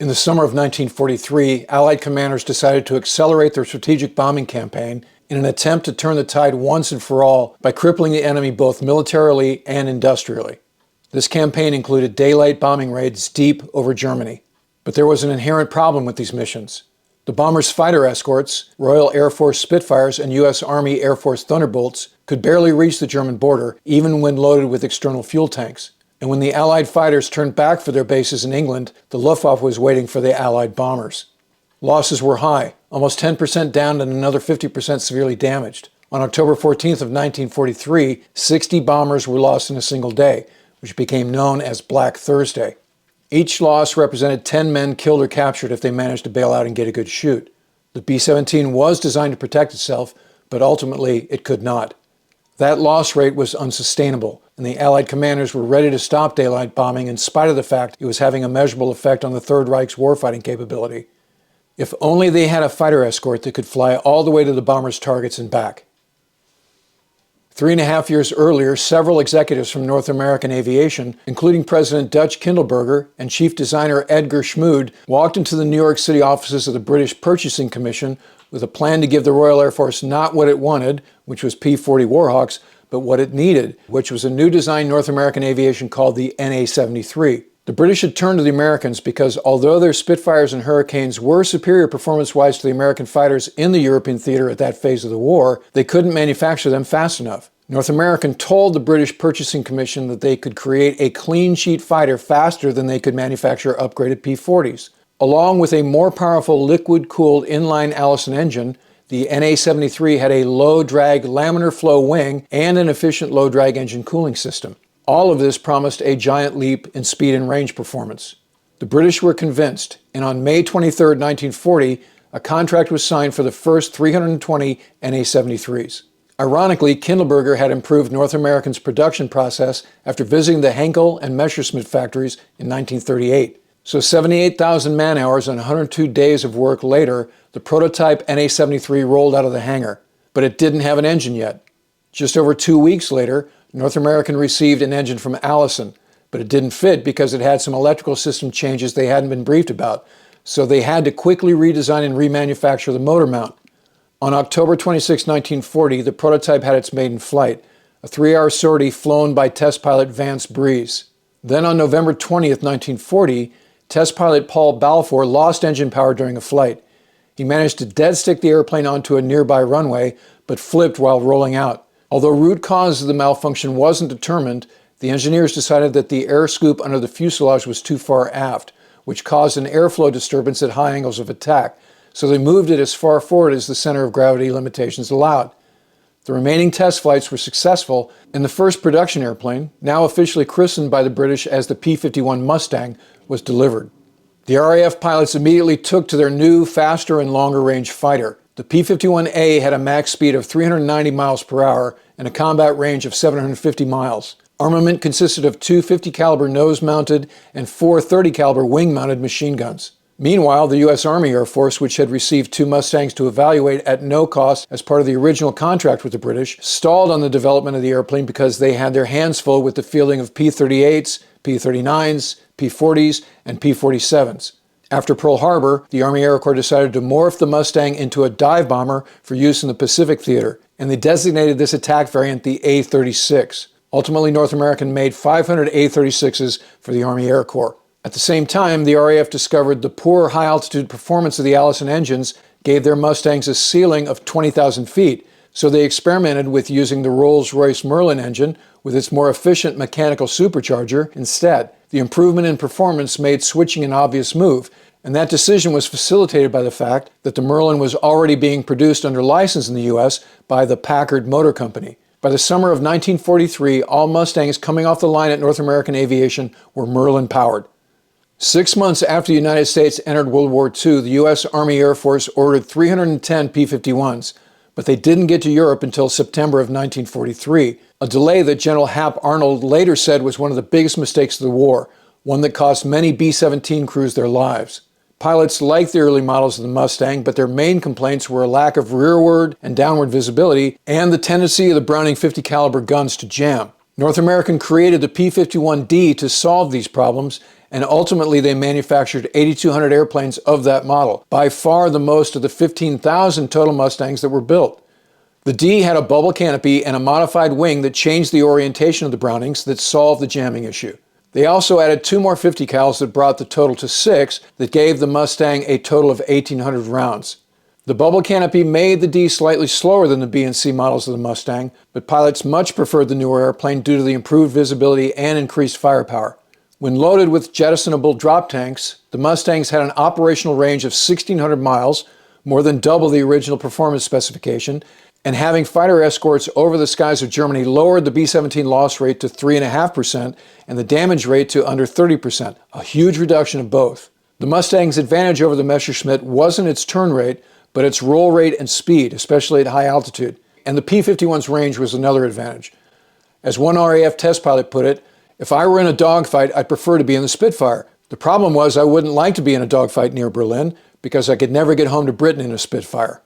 In the summer of 1943, Allied commanders decided to accelerate their strategic bombing campaign in an attempt to turn the tide once and for all by crippling the enemy both militarily and industrially. This campaign included daylight bombing raids deep over Germany. But there was an inherent problem with these missions. The bombers' fighter escorts, Royal Air Force Spitfires and U.S. Army Air Force Thunderbolts, could barely reach the German border, even when loaded with external fuel tanks. And when the Allied fighters turned back for their bases in England, the Luftwaffe was waiting for the Allied bombers. Losses were high, almost 10% downed and another 50% severely damaged. On October 14th of 1943, 60 bombers were lost in a single day, which became known as Black Thursday. Each loss represented 10 men killed or captured if they managed to bail out and get a good shoot. The B-17 was designed to protect itself, but ultimately it could not. That loss rate was unsustainable, and the Allied commanders were ready to stop daylight bombing in spite of the fact it was having a measurable effect on the Third Reich's warfighting capability. If only they had a fighter escort that could fly all the way to the bombers' targets and back. 3.5 years earlier, several executives from North American aviation, including President Dutch Kindleberger and Chief Designer Edgar Schmood, walked into the New York City offices of the British Purchasing Commission with a plan to give the Royal Air Force not what it wanted, which was P-40 Warhawks, but what it needed, which was a new design North American aviation called the NA-73. The British had turned to the Americans because although their Spitfires and Hurricanes were superior performance-wise to the American fighters in the European theater at that phase of the war, they couldn't manufacture them fast enough. North American told the British Purchasing Commission that they could create a clean sheet fighter faster than they could manufacture upgraded P-40s. Along with a more powerful liquid-cooled inline Allison engine, the NA-73 had a low-drag laminar flow wing and an efficient low-drag engine cooling system. All of this promised a giant leap in speed and range performance. The British were convinced, and on May 23, 1940, a contract was signed for the first 320 NA-73s. Ironically, Kindleberger had improved North American's production process after visiting the Henkel and Messerschmitt factories in 1938. So 78,000 man-hours and 102 days of work later, the prototype NA-73 rolled out of the hangar. But it didn't have an engine yet. Just over 2 weeks later, North American received an engine from Allison, but it didn't fit because it had some electrical system changes they hadn't been briefed about, so they had to quickly redesign and remanufacture the motor mount. On October 26, 1940, the prototype had its maiden flight, a 3-hour sortie flown by test pilot Vance Breeze. Then on November 20, 1940, test pilot Paul Balfour lost engine power during a flight. He managed to dead stick the airplane onto a nearby runway, but flipped while rolling out. Although root cause of the malfunction wasn't determined, the engineers decided that the air scoop under the fuselage was too far aft, which caused an airflow disturbance at high angles of attack, so they moved it as far forward as the center of gravity limitations allowed. The remaining test flights were successful, and the first production airplane, now officially christened by the British as the P-51 Mustang, was delivered. The RAF pilots immediately took to their new, faster and longer range fighter. The P-51A had a max speed of 390 miles per hour and a combat range of 750 miles. Armament consisted of 2 50 caliber nose-mounted and 4 30 caliber wing-mounted machine guns. Meanwhile, the U.S. Army Air Force, which had received 2 Mustangs to evaluate at no cost as part of the original contract with the British, stalled on the development of the airplane because they had their hands full with the fielding of P-38s, P-39s, P-40s, and P-47s. After Pearl Harbor, the Army Air Corps decided to morph the Mustang into a dive bomber for use in the Pacific Theater, and they designated this attack variant the A-36. Ultimately, North American made 500 A-36s for the Army Air Corps. At the same time, the RAF discovered the poor high-altitude performance of the Allison engines gave their Mustangs a ceiling of 20,000 feet, so they experimented with using the Rolls-Royce Merlin engine with its more efficient mechanical supercharger instead. The improvement in performance made switching an obvious move, and that decision was facilitated by the fact that the Merlin was already being produced under license in the U.S. by the Packard Motor Company. By the summer of 1943, all Mustangs coming off the line at North American Aviation were Merlin-powered. 6 months after the United States entered World War II, the U.S. Army Air Force ordered 310 P-51s, but they didn't get to Europe until September of 1943, a delay that General Hap Arnold later said was one of the biggest mistakes of the war, one that cost many B-17 crews their lives. Pilots liked the early models of the Mustang, but their main complaints were a lack of rearward and downward visibility and the tendency of the Browning 50 caliber guns to jam. North American created the P-51D to solve these problems, and ultimately they manufactured 8,200 airplanes of that model, by far the most of the 15,000 total Mustangs that were built. The D had a bubble canopy and a modified wing that changed the orientation of the Brownings that solved the jamming issue. They also added 2 more 50 cals that brought the total to 6 that gave the Mustang a total of 1,800 rounds. The bubble canopy made the D slightly slower than the B and C models of the Mustang, but pilots much preferred the newer airplane due to the improved visibility and increased firepower. When loaded with jettisonable drop tanks, the Mustangs had an operational range of 1,600 miles, more than double the original performance specification, and having fighter escorts over the skies of Germany lowered the B-17 loss rate to 3.5% and the damage rate to under 30%, a huge reduction of both. The Mustang's advantage over the Messerschmitt wasn't its turn rate, but its roll rate and speed, especially at high altitude. And the P-51's range was another advantage. As one RAF test pilot put it, "If I were in a dogfight, I'd prefer to be in the Spitfire. The problem was I wouldn't like to be in a dogfight near Berlin because I could never get home to Britain in a Spitfire."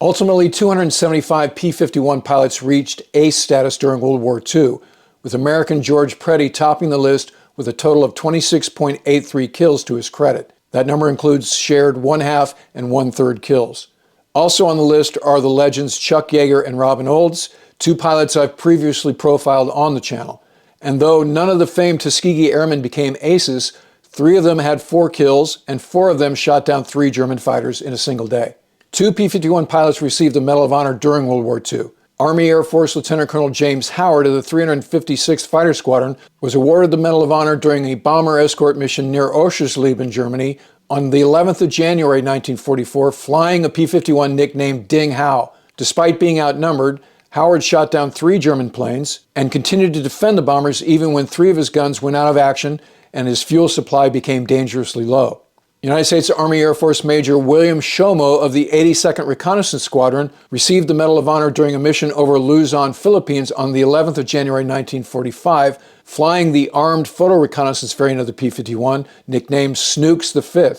Ultimately, 275 P-51 pilots reached ace status during World War II, with American George Preddy topping the list with a total of 26.83 kills to his credit. That number includes shared 1/2 and 1/3 kills. Also on the list are the legends Chuck Yeager and Robin Olds, 2 pilots I've previously profiled on the channel. And though none of the famed Tuskegee Airmen became aces, 3 of them had 4 kills, and 4 of them shot down 3 German fighters in a single day. 2 P-51 pilots received the Medal of Honor during World War II. Army Air Force Lieutenant Colonel James Howard of the 356th Fighter Squadron was awarded the Medal of Honor during a bomber escort mission near Oschersleben, Germany, on the 11th of January 1944, flying a P-51 nicknamed Ding Hao. Despite being outnumbered, Howard shot down 3 German planes and continued to defend the bombers even when 3 of his guns went out of action and his fuel supply became dangerously low. United States Army Air Force Major William Shomo of the 82nd Reconnaissance Squadron received the Medal of Honor during a mission over Luzon, Philippines on the 11th of January 1945, flying the armed photo reconnaissance variant of the P-51, nicknamed Snooks V.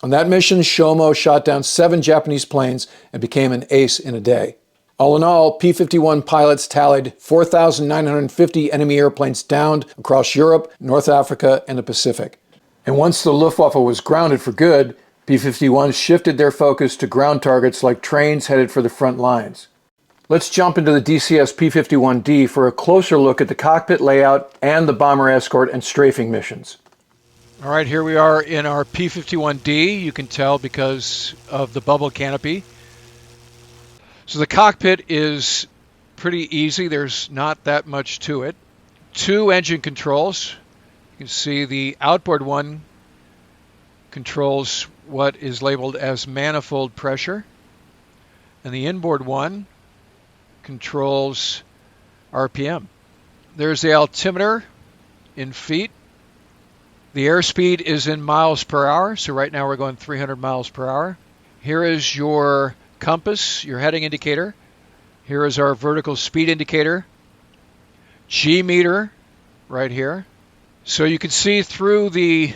On that mission, Shomo shot down 7 Japanese planes and became an ace in a day. All in all, P-51 pilots tallied 4,950 enemy airplanes downed across Europe, North Africa, and the Pacific. And once the Luftwaffe was grounded for good, P-51s shifted their focus to ground targets like trains headed for the front lines. Let's jump into the DCS P-51D for a closer look at the cockpit layout and the bomber escort and strafing missions. All right, here we are in our P-51D. You can tell because of the bubble canopy. So the cockpit is pretty easy. There's not that much to it. 2 engine controls. You can see the outboard one controls what is labeled as manifold pressure, and the inboard one controls RPM. There's the altimeter in feet. The airspeed is in miles per hour, so right now we're going 300 miles per hour. Here is your compass, your heading indicator. Here is our vertical speed indicator. G meter right here. So you can see through the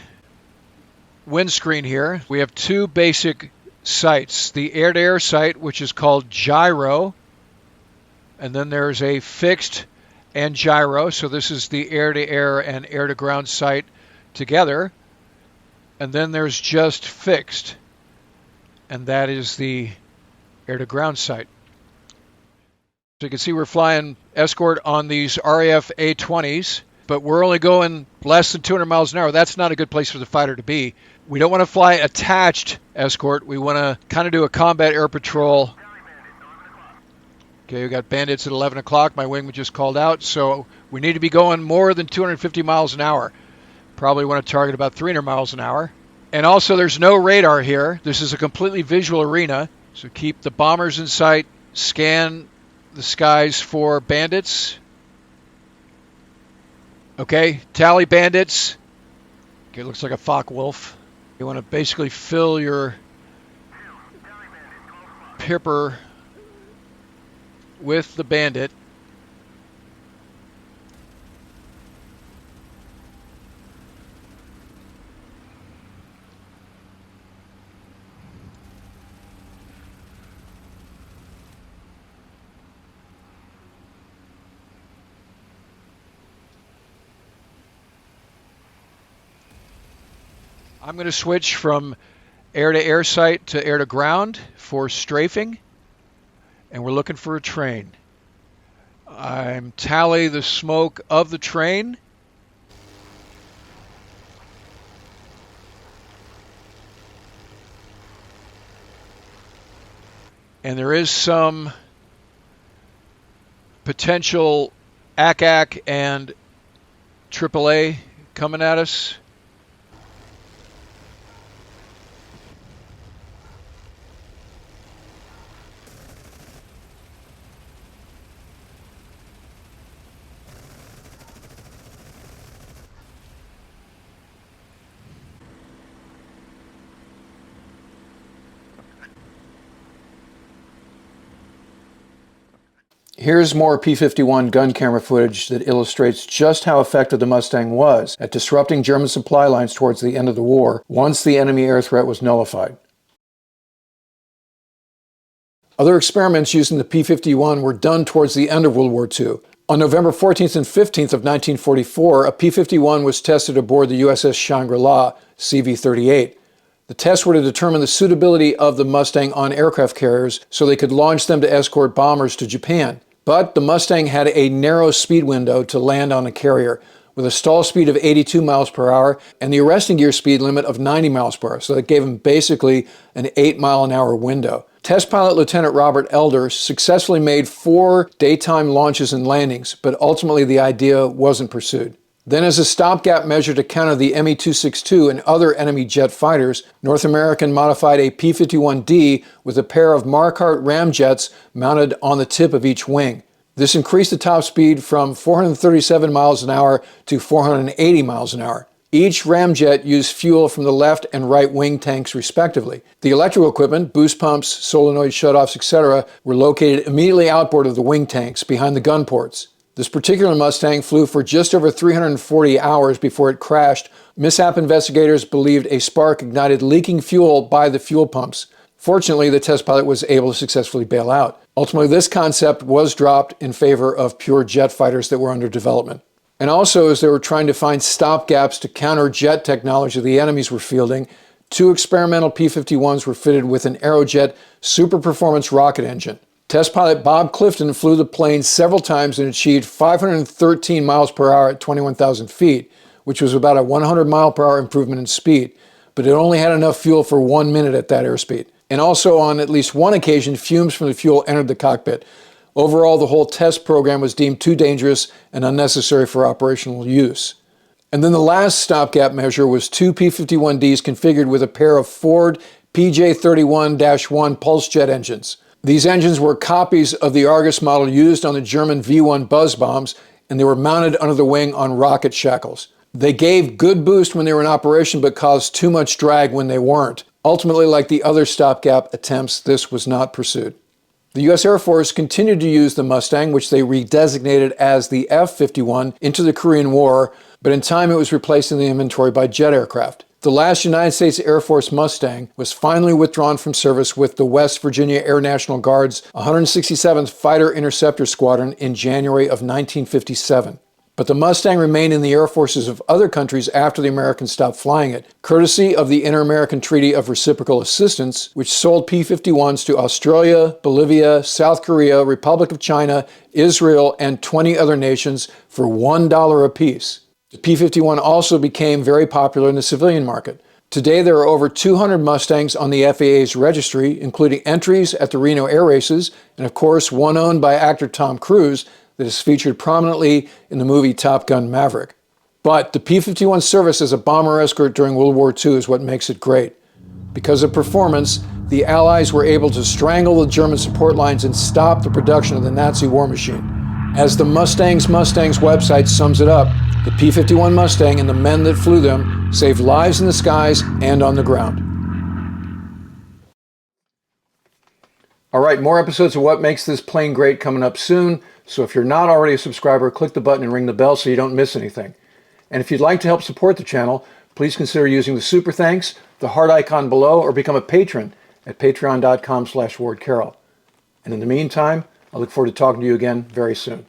windscreen here, we have 2 basic sights. The air-to-air sight, which is called gyro, and then there's a fixed and gyro. So this is the air-to-air and air-to-ground sight together. And then there's just fixed, and that is the air-to-ground sight. So you can see we're flying escort on these RAF A-20s. But we're only going less than 200 miles an hour. That's not a good place for the fighter to be. We don't want to fly attached escort. We want to kind of do a combat air patrol. Okay, we got bandits at 11 o'clock. My wing was just called out. So we need to be going more than 250 miles an hour. Probably want to target about 300 miles an hour. And also there's no radar here. This is a completely visual arena. So keep the bombers in sight. Scan the skies for bandits. Okay, tally bandits. Okay, looks like a Focke-Wulf. You want to basically fill your pipper with the bandit. I'm going to switch from air-to-air sight to air-to-ground for strafing, and we're looking for a train. I'm tally the smoke of the train. And there is some potential ACAC and AAA coming at us. Here's more P-51 gun camera footage that illustrates just how effective the Mustang was at disrupting German supply lines towards the end of the war, once the enemy air threat was nullified. Other experiments using the P-51 were done towards the end of World War II. On November 14th and 15th of 1944, a P-51 was tested aboard the USS Shangri-La, CV-38. The tests were to determine the suitability of the Mustang on aircraft carriers so they could launch them to escort bombers to Japan. But the Mustang had a narrow speed window to land on a carrier, with a stall speed of 82 miles per hour and the arresting gear speed limit of 90 miles per hour, so that gave him basically an 8-mile-an-hour window. Test pilot Lieutenant Robert Elder successfully made 4 daytime launches and landings, but ultimately the idea wasn't pursued. Then, as a stopgap measure to counter the Me-262 and other enemy jet fighters, North American modified a P-51D with a pair of Marquardt ramjets mounted on the tip of each wing. This increased the top speed from 437 miles an hour to 480 miles an hour. Each ramjet used fuel from the left and right wing tanks respectively. The electrical equipment, boost pumps, solenoid shutoffs, etc., were located immediately outboard of the wing tanks behind the gun ports. This particular Mustang flew for just over 340 hours before it crashed. Mishap investigators believed a spark ignited leaking fuel by the fuel pumps. Fortunately, the test pilot was able to successfully bail out. Ultimately, this concept was dropped in favor of pure jet fighters that were under development. And also, as they were trying to find stopgaps to counter jet technology the enemies were fielding, 2 experimental P-51s were fitted with an Aerojet super performance rocket engine. Test pilot Bob Clifton flew the plane several times and achieved 513 miles per hour at 21,000 feet, which was about a 100 mile per hour improvement in speed, but it only had enough fuel for 1 minute at that airspeed. And also on at least one occasion, fumes from the fuel entered the cockpit. Overall, the whole test program was deemed too dangerous and unnecessary for operational use. And then the last stopgap measure was 2 P-51Ds configured with a pair of Ford PJ31-1 pulse jet engines. These engines were copies of the Argus model used on the German V-1 buzz bombs, and they were mounted under the wing on rocket shackles. They gave good boost when they were in operation, but caused too much drag when they weren't. Ultimately, like the other stopgap attempts, this was not pursued. The U.S. Air Force continued to use the Mustang, which they redesignated as the F-51, into the Korean War, but in time it was replaced in the inventory by jet aircraft. The last United States Air Force Mustang was finally withdrawn from service with the West Virginia Air National Guard's 167th Fighter Interceptor Squadron in January of 1957. But the Mustang remained in the air forces of other countries after the Americans stopped flying it, courtesy of the Inter-American Treaty of Reciprocal Assistance, which sold P-51s to Australia, Bolivia, South Korea, Republic of China, Israel, and 20 other nations for $1 apiece. The P-51 also became very popular in the civilian market. Today, there are over 200 Mustangs on the FAA's registry, including entries at the Reno Air Races, and of course, one owned by actor Tom Cruise that is featured prominently in the movie Top Gun Maverick. But the P-51 service as a bomber escort during World War II is what makes it great. Because of performance, the Allies were able to strangle the German support lines and stop the production of the Nazi war machine. As the Mustangs website sums it up, the P-51 Mustang and the men that flew them saved lives in the skies and on the ground. All right, more episodes of What Makes This Plane Great coming up soon. So if you're not already a subscriber, click the button and ring the bell so you don't miss anything. And if you'd like to help support the channel, please consider using the super thanks, the heart icon below, or become a patron at patreon.com/WardCarroll. And in the meantime, I look forward to talking to you again very soon.